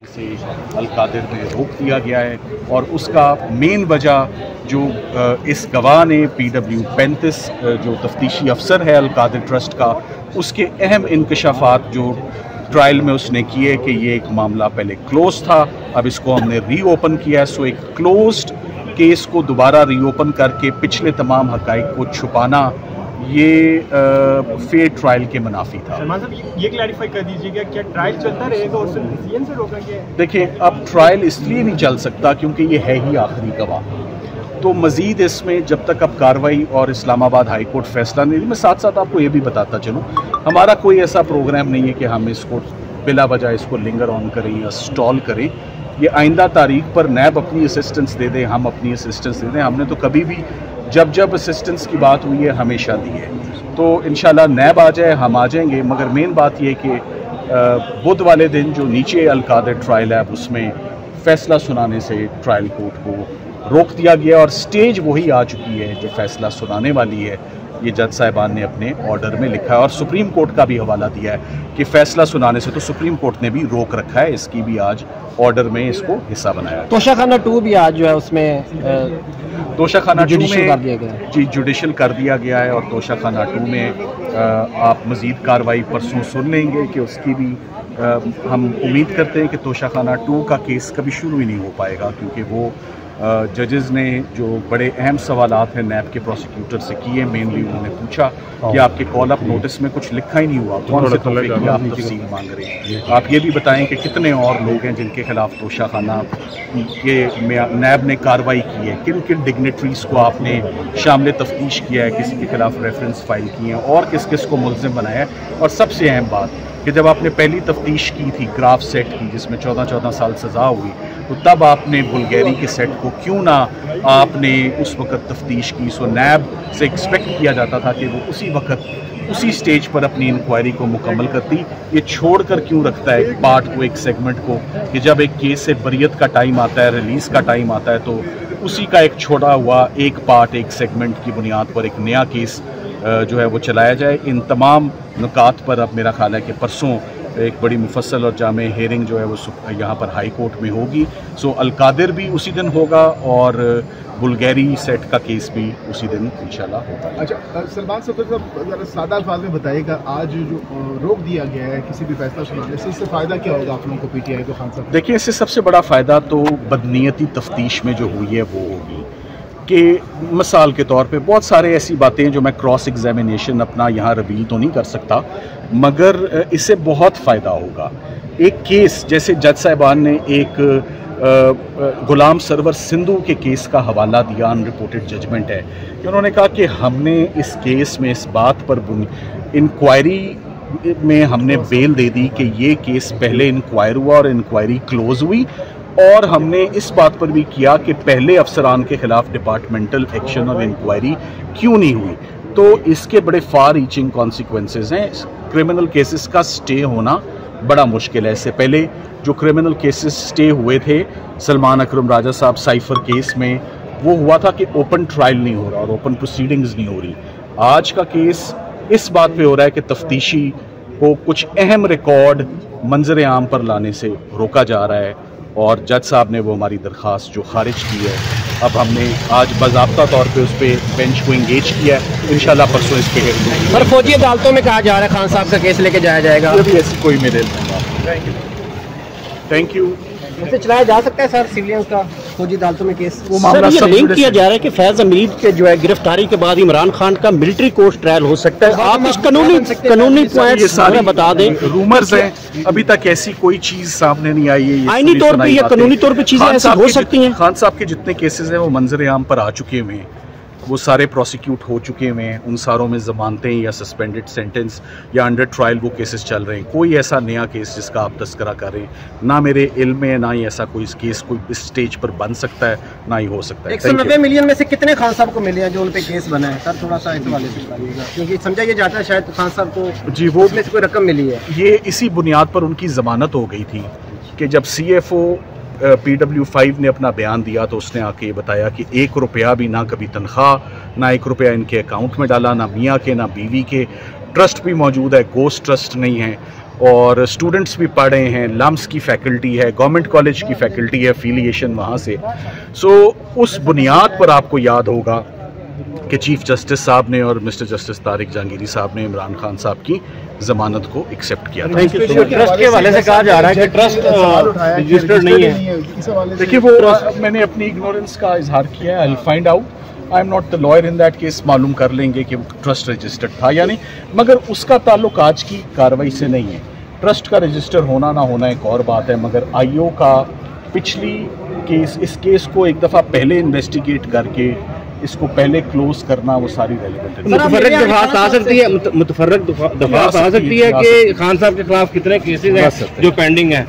سے القادر میں روک دیا گیا ہے، اور اس کا مین وجہ جو اس گواہ نے PW35 جو تفتیشی افسر ہے القادر ٹرسٹ کا، اس کے اہم انکشافات جو ٹرائل میں اس نے کیے کہ یہ ایک معاملہ پہلے کلوز تھا، اب اس کو ہم نے ری اوپن کیا ہے. سو ایک کلوزڈ کیس کو دوبارہ ری اوپن کر کے پچھلے تمام حقائق کو چھپانا یہ فیئر ٹرائل کے منافی تھا. سلمان صاحب یہ کلیریفائی کر دیجیے گا کیا ٹرائل چلتا رہے گا اور صرف سی این سے روکا گیا ہے؟ دیکھیں اب ٹرائل اس لیے نہیں چل سکتا کیونکہ یہ ہے ہی آخری گواہ، تو مزید اس میں جب تک اب کارروائی اور اسلام آباد ہائی کورٹ فیصلہ نہیں. میں ساتھ ساتھ آپ کو یہ بھی بتاتا چلوں ہمارا کوئی ایسا پروگرام نہیں ہے کہ ہم اس کو بلا وجہ اس کو لنگر آن کریں یا سٹال کریں. یہ آئندہ تاریخ پر نیب اپنی اسسٹنس دے دیں، ہم اپنی اسسٹنس دے دیں. ہم نے تو کبھی بھی جب اسسٹنس کی بات ہوئی ہے ہمیشہ دی ہے، تو انشاءاللہ نیب آ جائے ہم آ جائیں گے. مگر مین بات یہ کہ بدھ والے دن جو نیچے القادر ٹرائل ہے اس میں فیصلہ سنانے سے ٹرائل کورٹ کو روک دیا گیا، اور سٹیج وہی آ چکی ہے جو فیصلہ سنانے والی ہے. یہ جج صاحبان نے اپنے آرڈر میں لکھا ہے اور سپریم کورٹ کا بھی حوالہ دیا ہے کہ فیصلہ سنانے سے تو سپریم کورٹ نے بھی روک رکھا ہے، اس کی بھی آج آرڈر میں اس کو حصہ بنایا. توشہ خانہ 2 بھی آج جو ہے اس میں توشہ خانہ 2 جوڈیشل کر دیا گیا ہے. جی جوڈیشل کر دیا گیا ہے، اور توشہ خانہ 2 میں آپ مزید کارروائی پرسوں سن لیں گے کہ اس کی بھی ہم امید کرتے ہیں کہ توشہ خانہ 2 کا کیس کبھی شروع ہی نہیں ہو پائے گا، کیونکہ وہ ججز نے جو بڑے اہم سوالات ہیں نیب کے پروسیکیوٹر سے کیے. مینلی انہوں نے پوچھا کہ آپ کے کال اپ نوٹس میں کچھ لکھا ہی نہیں ہوا، کون سے تحفے کی آپ تفصیل مانگ رہے ہیں. آپ یہ بھی بتائیں کہ کتنے اور لوگ ہیں جن کے خلاف توشہ خانہ کے نیب نے کارروائی کی ہے، کن کن ڈگنیٹریز کو آپ نے شامل تفتیش کیا ہے، کسی کے خلاف ریفرنس فائل کیے ہیں، اور کس کس کو ملزم بنایا ہے. اور سب سے اہم بات کہ جب آپ نے پہلی تفتیش کی تھی گراف سیٹ کی جس میں 14 سال سزا ہوئی، تو تب آپ نے بلگیری کے سیٹ کو کیوں نہ آپ نے اس وقت تفتیش کی. سو نیب سے ایکسپیکٹ کیا جاتا تھا کہ وہ اسی وقت اسی سٹیج پر اپنی انکوائری کو مکمل کرتی. یہ چھوڑ کر کیوں رکھتا ہے ایک پارٹ کو، ایک سیگمنٹ کو، کہ جب ایک کیس سے بریت کا ٹائم آتا ہے، ریلیز کا ٹائم آتا ہے، تو اسی کا ایک چھوڑا ہوا ایک پارٹ ایک سیگمنٹ کی بنیاد پر ایک نیا کیس جو ہے وہ چلایا جائے. ان تمام نکات پر اب میرا خیال ہے کہ پرسوں ایک بڑی مفصل اور جامع ہیئرنگ جو ہے وہ یہاں پر ہائی کورٹ میں ہوگی. سو القادر بھی اسی دن ہوگا اور بلگیری سیٹ کا کیس بھی اسی دن انشاءاللہ ہوگا. اچھا سلمان صاحب سادہ الفاظ میں بتائیے گا آج جو روک دیا گیا ہے کسی بھی فیصلہ سنانے سے، اس سے فائدہ کیا ہوگا آپ لوگوں کو PTI کو؟ خان صاحب دیکھیں اس سے سب سے بڑا فائدہ تو بدنیتی تفتیش میں جو ہوئی ہے وہ ہوگی کہ مثال کے طور پہ بہت سارے ایسی باتیں جو میں کراس ایگزامینیشن اپنا یہاں ریویل تو نہیں کر سکتا، مگر اس سے بہت فائدہ ہوگا. ایک کیس جیسے جج صاحبان نے ایک غلام سرور سندھو کے کیس کا حوالہ دیا، ان رپورٹڈ ججمنٹ ہے کہ انہوں نے کہا کہ ہم نے اس کیس میں اس بات پر انکوائری میں ہم نے بیل دے دی کہ یہ کیس پہلے انکوائر ہوا اور انکوائری کلوز ہوئی، اور ہم نے اس بات پر بھی کیا کہ پہلے افسران کے خلاف ڈپارٹمنٹل ایکشن اور انکوائری کیوں نہیں ہوئی. تو اس کے بڑے فار ریچنگ کانسیکوینسز ہیں. کرمنل کیسز کا سٹے ہونا بڑا مشکل ہے. اس سے پہلے جو کرمنل کیسز سٹے ہوئے تھے سلمان اکرم راجہ صاحب سائفر کیس میں، وہ ہوا تھا کہ اوپن ٹرائل نہیں ہو رہا اور اوپن پروسیڈنگز نہیں ہو رہی. آج کا کیس اس بات پہ ہو رہا ہے کہ تفتیشی کو کچھ اہم ریکارڈ منظر عام پر لانے سے روکا جا رہا ہے، اور جج صاحب نے وہ ہماری درخواست جو خارج کی ہے، اب ہم نے آج باضابطہ طور پہ اس پہ بینچ کو انگیج کیا ہے. انشاءاللہ پرسوں اس پہ سر فوجی عدالتوں میں کہا جا رہا ہے خان صاحب کا کیس لے کے جایا جائے گا، بھی ایسی کوئی میرے تھینک یو. ویسے چلایا جا سکتا ہے سر سیولینز کا فوجی عدالتوں میں کیس؟ وہ معاملہ یہ لنک کیا جا رہا ہے کہ فیض امید کے جو ہے گرفتاری کے بعد عمران خان کا ملٹری کورٹ ٹرائل ہو سکتا ہے. آپ اس قانونی پوائنٹس ہمیں بتا دیں. رومرز ہیں، ابھی تک ایسی کوئی چیز سامنے نہیں آئی ہے. آئینی طور پہ یا قانونی طور پہ چیزیں ایسی ہو سکتی ہیں. خان صاحب کے جتنے کیسز ہیں وہ منظر عام پر آ چکے ہوئے ہیں، وہ سارے پروسیکیوٹ ہو چکے ہوئے ہیں. ان ساروں میں ضمانتیں یا سسپینڈڈ سینٹنس یا انڈر ٹرائل وہ کیسز چل رہے ہیں. کوئی ایسا نیا کیس جس کا آپ تذکرہ کر رہے ہیں نہ میرے علم میں، نہ ہی ایسا کوئی کیس کوئی اس سٹیج پر بن سکتا ہے، نہ ہی ہو سکتا ہے. 190 ملین میں سے کتنے خان صاحب کو ملے ہیں جو ان پہ کیس بنا ہے؟ سر تھوڑا سا اس حوالے سے بتائیے گا، کیونکہ سمجھا یہ جاتا ہے شاید خان صاحب کو جی وہ میں سے کوئی رقم ملی ہے. یہ اسی بنیاد پر ان کی ضمانت ہو گئی تھی کہ جب CFO PW5 نے اپنا بیان دیا تو اس نے آ کے بتایا کہ 1 روپیہ بھی نہ کبھی تنخواہ، نہ 1 روپیہ ان کے اکاؤنٹ میں ڈالا، نہ میاں کے نہ بیوی کے. ٹرسٹ بھی موجود ہے، گوسٹ ٹرسٹ نہیں ہے. اور اسٹوڈنٹس بھی پڑھ رہے ہیں, لمس کی فیکلٹی ہے, گورنمنٹ کالج کی فیکلٹی ہے, افیلیشن وہاں سے. سو اس بنیاد پر آپ کو یاد ہوگا کہ چیف جسٹس صاحب نے اور مسٹر جسٹس طارق جہانگیری صاحب نے عمران خان صاحب کی ضمانت کو ایکسیپٹ کیا تھا. ٹرسٹ کے حوالے سے کہا جا رہا ہے کہ ٹرسٹ رجسٹرڈ نہیں ہے. دیکھیے وہ میں نے اپنی اگنورنس کا اظہار کیا ہے. I will find out, I am not the liar in that case, معلوم کر لیں گے کہ ٹرسٹ رجسٹرڈ تھا یا نہیں, مگر اس کا تعلق آج کی کارروائی سے نہیں ہے. ٹرسٹ کا رجسٹر ہونا نہ ہونا ایک اور بات ہے, مگر آئی او کا پچھلی کیس, اس کیس کو ایک دفعہ پہلے انویسٹیگیٹ کر کے اس کو پہلے کلوز کرنا, وہ ساری ریلیونٹ ہے. متفرق دفعات آ سکتی ہے, متفرق دفعات آ سکتی ہے کہ خان صاحب کے خلاف کتنے کیسز ہیں جو پینڈنگ ہیں.